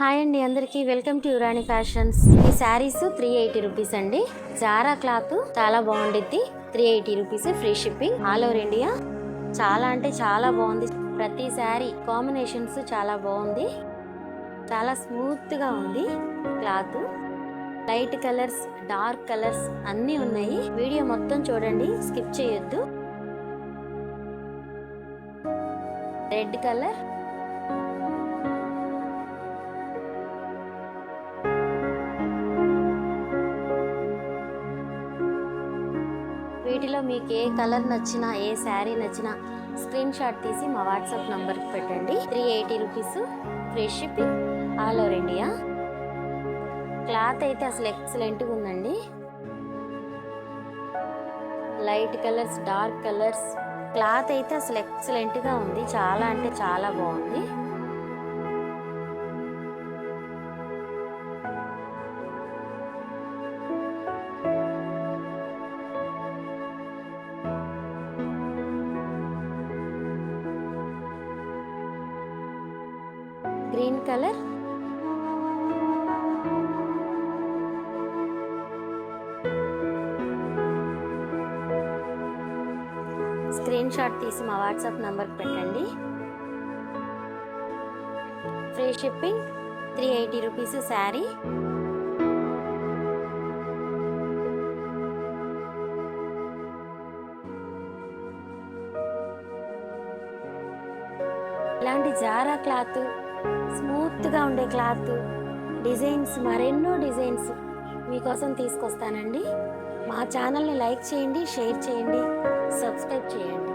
Hi అండి అందరికీ, welcome to యురాని ఫ్యాషన్స్. ఈ శారీస్ 380 రూపీస్ అండి. జారా క్లాత్ చాలా బాగుండిద్ది. 380 rupees, free shipping, all over India. చాలా అంటే చాలా బాగుంది. ప్రతి శారీ కాంబినేషన్స్ చాలా బాగుంది. చాలా స్మూత్ గా ఉంది cloth. Light colours, dark colours అన్నీ ఉన్నాయి. వీడియో మొత్తం చూడండి, స్కిప్ చేయొద్దు. రెడ్ కలర్, వీటిలో మీకు ఏ కలర్ నచ్చినా, ఏ శారీ నచ్చినా స్క్రీన్ షాట్ తీసి మా వాట్సాప్ నంబర్కి పెట్టండి. 380 rupees, free shipping, all over India. Cloth అయితే అసలు ఎక్సలెంట్గా ఉందండి. Light colours, dark colours, cloth అయితే అసలు ఎక్సలెంట్గా ఉంది. చాలా అంటే చాలా బాగుంది. గ్రీన్ కలర్, స్క్రీన్ షాట్ తీసి మా వాట్సాప్ నంబర్కి పెట్టండి. Free shipping, 380 rupees sari. ఇలాంటి జారా క్లాత్, స్మూత్గా ఉండే క్లాత్, డిజైన్స్, మరెన్నో డిజైన్స్ మీకోసం తీసుకొస్తానండి. మా ఛానల్ని లైక్ చేయండి, షేర్ చేయండి, సబ్స్క్రైబ్ చేయండి.